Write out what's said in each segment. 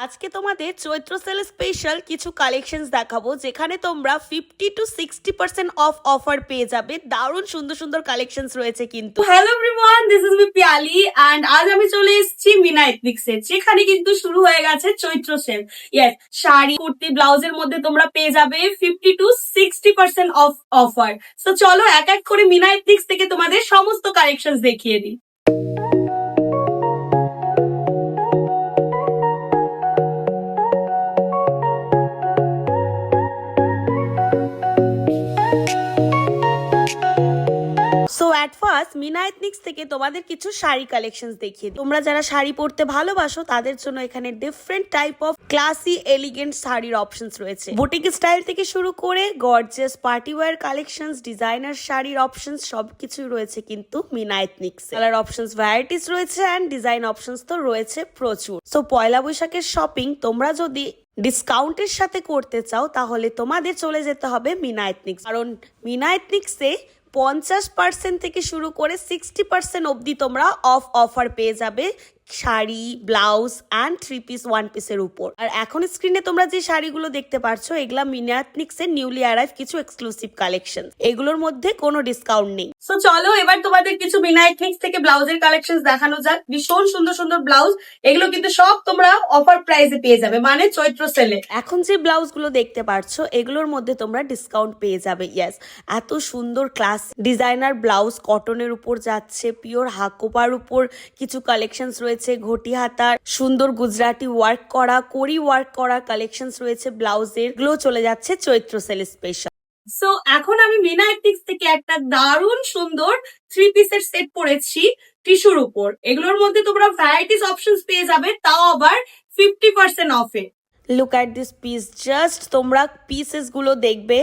আজকে তোমাদের চৈত্র sell special কিছু কালেকশনস দেখাবো যেখানে তোমরা 50 to 60% অফ অফার পেয়ে যাবে। দারুণ সুন্দর সুন্দর কালেকশনস রয়েছে কিন্তু। Hello everyone, this is me Piyali and আজ আমি চলে এসেছি মিনা এথনিক্সে, যেখানে কিন্তু শুরু হয়ে গেছে চৈত্র সেল। ইয়েস, শাড়ি, কুর্তি, ব্লাউজের মধ্যে তোমরা পেয়ে যাবে 50 to 60% অফ অফার। তো চলো এক এক করে মিনা এথনিক্স থেকে তোমাদের সমস্ত কালেকশনস দেখিয়ে দিই। সো অ্যাট ফার্স্ট মিনা এথনিক্স থেকে তোমাদের কিছু শাড়ি কালেকশনস দেখিয়ে দিই। তোমরা যারা শাড়ি পরতে ভালোবাসো তাদের জন্য এখানে different type of classy elegant শাড়ির অপশনস রয়েছে। বুটিক স্টাইল থেকে শুরু করে gorgeous party wear collections, designer শাড়ির অপশনস সবকিছুই রয়েছে কিন্তু মিনা এথনিক্স। কালার অপশনস ভ্যারাইটিস রয়েছে অ্যান্ড ডিজাইন অপশনস তো রয়েছে প্রচুর। সো পয়লা বৈশাখের শপিং তোমরা যদি ডিসকাউন্টের সাথে করতে চাও তাহলে তোমাদের চলে যেতে হবে মিনা এথনিক্স, কারণ মিনা এথনিক্সে 50% থেকে শুরু করে 60% অবধি তোমরা অফ অফার পেয়ে যাবে শাড়ি, ব্লাউজ অ্যান্ড 3 পিস 1 পিসের উপর। আর এখন স্ক্রিনে তোমরা যে শাড়িগুলো দেখতে পারছো এগুলা মিনা এথনিক্সের নিউলি অ্যারাইভ কিছু এক্সক্লুসিভ কালেকশন, এগুলোর মধ্যে কোনো ডিসকাউন্ট নেই। সো চলো এবার তোমাদের কিছু মিনা এথনিক্স থেকে ব্লাউজের কালেকশনস দেখানো যাক। ভীষণ সুন্দর সুন্দর ব্লাউজ, এগুলো কিন্তু সব তোমরা অফার প্রাইসে পেয়ে যাবে, মানে চৈত্র সেলে। এখন যে ব্লাউজগুলো দেখতে পারছো এগুলোর মধ্যে তোমরা ডিসকাউন্ট পেয়ে যাবে। ইয়েস, এত সুন্দর ক্লাস ডিজাইনার ব্লাউজ কটনের উপর যাচ্ছে, পিওর হাকোপার উপর কিছু কালেকশনস রয়েছে, ঘটি হাতার সুন্দর গুজরাটি ওয়ার্ক করা, কোরি ওয়ার্ক করা কালেকশনস রয়েছে ব্লাউজের, গুলো চলে যাচ্ছে চৈত্র সেল স্পেশাল। সো এখন আমি মিনা এথনিক্স থেকে একটা দারুণ সুন্দর 3 পিসের সেট পরেছি টিস্যুর উপর। এগুলোর মধ্যে তোমরা ভ্যারাইটিস অপশনস পেয়ে যাবে, তাও আবার 50% অফে। Look at this piece, just তোমরা পিসেস গুলো দেখবে,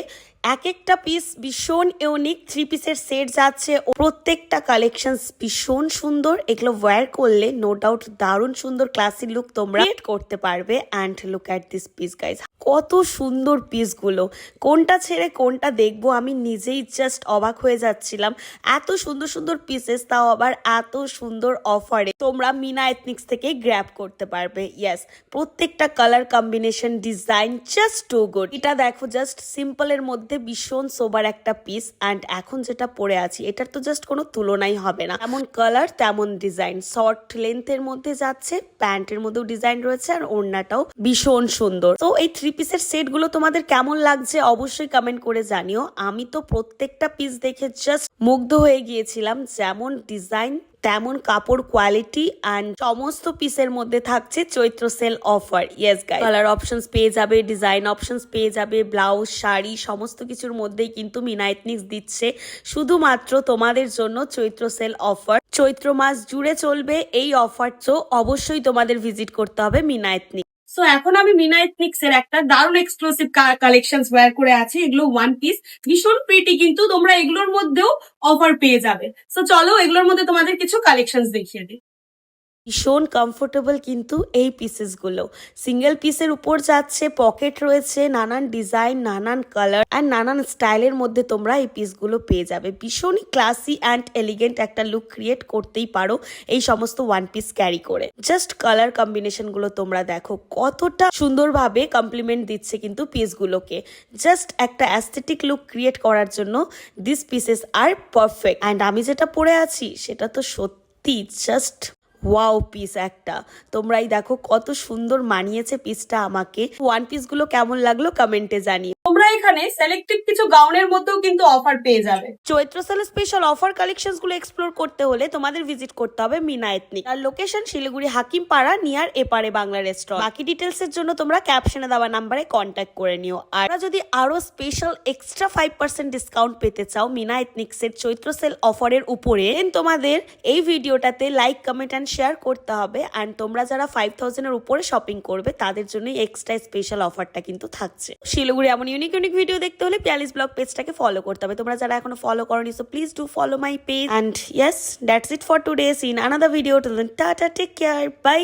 এক একটা পিস ভীষণ ইউনিক। 3 পিসের সেট যাচ্ছে, প্রত্যেকটা কালেকশন ভীষণ সুন্দর। এগুলো ওয়্যার করলে নো ডাউট দারুণ সুন্দর ক্লাসি লুক তোমরা ক্রিয়েট করতে পারবে। And look at this piece guys, কত সুন্দর পিসগুলো, কোনটা ছেড়ে কোনটা দেখবো আমি নিজেই জাস্ট অবাক হয়ে যাচ্ছিলাম। এত সুন্দর সুন্দর পিসেস, তাও আবার এত সুন্দর অফারে তোমরা মিনা এথনিক্স থেকে গ্র্যাব করতে পারবে। ইয়েস, প্রত্যেকটা colour combination, design just too good. এটা দেখো, জাস্ট সিম্পলের মধ্যে ভীষণ সোবার একটা পিস। অ্যান্ড এখন যেটা পরে আছি এটার তো জাস্ট কোনো তুলনাই হবে না, এমন কালার তেমন ডিজাইন। শর্ট লেন্থের মধ্যে যাচ্ছে, প্যান্টের মধ্যেও ডিজাইন রয়েছে আর ওড়নাটাও ভীষণ সুন্দর। তো এই 3 পিসের সেট গুলো তোমাদের কেমন লাগছে অবশ্যই কমেন্ট করে জানিও। আমি তো প্রত্যেকটা পিস দেখে জাস্ট মুগ্ধ হয়ে গিয়েছিলাম, যেমন ডিজাইন তেমন কাপড় কোয়ালিটি। অ্যান্ড সমস্ত পিসের মধ্যে থাকছে Chaitra sale offer. Yes guys, colour options পেয়ে যাবে, ডিজাইন অপশনস পেয়ে যাবে, ব্লাউজ, শাড়ি সমস্ত কিছুর মধ্যেই কিন্তু মিনা এথনিক্স দিচ্ছে শুধুমাত্র তোমাদের জন্য চৈত্র সেল অফার। চৈত্র মাস জুড়ে চলবে এই অফার, তো অবশ্যই তোমাদের ভিজিট করতে হবে মিনা এথনিক্স। সো এখন আমি মিনা এথনিক্স এর একটা দারুণ এক্সক্লুসিভ কালেকশনস ওয়্যার করে আছি। এগুলো 1 পিস, ভীষণ প্রিটি, কিন্তু তোমরা এগুলোর মধ্যেও অফার পেয়ে যাবে। সো চলো এগুলোর মধ্যে তোমাদের কিছু কালেকশনস দেখিয়ে দিই। ভীষণ কমফোর্টেবল কিন্তু এই পিসেসগুলো, সিঙ্গেল পিসের উপর যাচ্ছে, পকেট রয়েছে, নানান ডিজাইন, নানান কালার অ্যান্ড নানান স্টাইলের মধ্যে তোমরা এই পিসগুলো পেয়ে যাবে। ভীষণই ক্লাসি অ্যান্ড এলিগেন্ট একটা লুক ক্রিয়েট করতেই পারো এই সমস্ত 1 পিস ক্যারি করে। জাস্ট কালার কম্বিনেশন গুলো তোমরা দেখো কতটা সুন্দরভাবে কমপ্লিমেন্ট দিচ্ছে কিন্তু পিসগুলোকে। জাস্ট একটা অ্যাস্থেটিক লুক ক্রিয়েট করার জন্য this pieces are perfect. And আমি যেটা পরে আছি সেটা তো সত্যি জাস্ট ওয়াও পিস একটা। তোমরাই দেখো কত সুন্দর মানিয়েছে পিসটা আমাকে। 1 পিস গুলো কেমন লাগলো কমেন্টে জানিও। তোমরা এখানে সিলেক্টেড কিছু গাউনের মধ্যেও কিন্তু অফার পেয়ে যাবে। চৈত্র সেল স্পেশাল অফার কালেকশনস গুলো এক্সপ্লোর করতে হলে তোমাদের ভিজিট করতে হবে মিনা এথনিক। আর লোকেশন শিলিগুড়ি হাকিমপাড়া নিয়ার এপারে বাংলা রেস্টুরেন্ট। বাকি ডিটেলস এর জন্য তোমরা ক্যাপশনে দেওয়া নাম্বারে কন্ট্যাক্ট করে নিও। আর যদি আরো স্পেশাল এক্সট্রা 5% ডিসকাউন্ট পেতে চাও মিনা এথনিক্স এর চৈত্র সেল অফারের উপরে, তোমাদের এই ভিডিওটাতে লাইক, কমেন্ট এন্ড শেয়ার করতে হবে। অ্যান্ড তোমরা যারা 5000 এর উপরে শপিং করবে তাদের জন্য এক্সট্রা স্পেশাল অফারটা কিন্তু থাকছে। শিলিগুড়ি এমন ইউনিক ইউনিক ভিডিও দেখতে হলে পিয়ালিস ব্লগ পেজটাকে ফলো করতে হবে। তোমরা যারা এখনো ফলো করনি, so please do follow my page. And yes, that's it for today. See in another video. Till then tata, take care, by.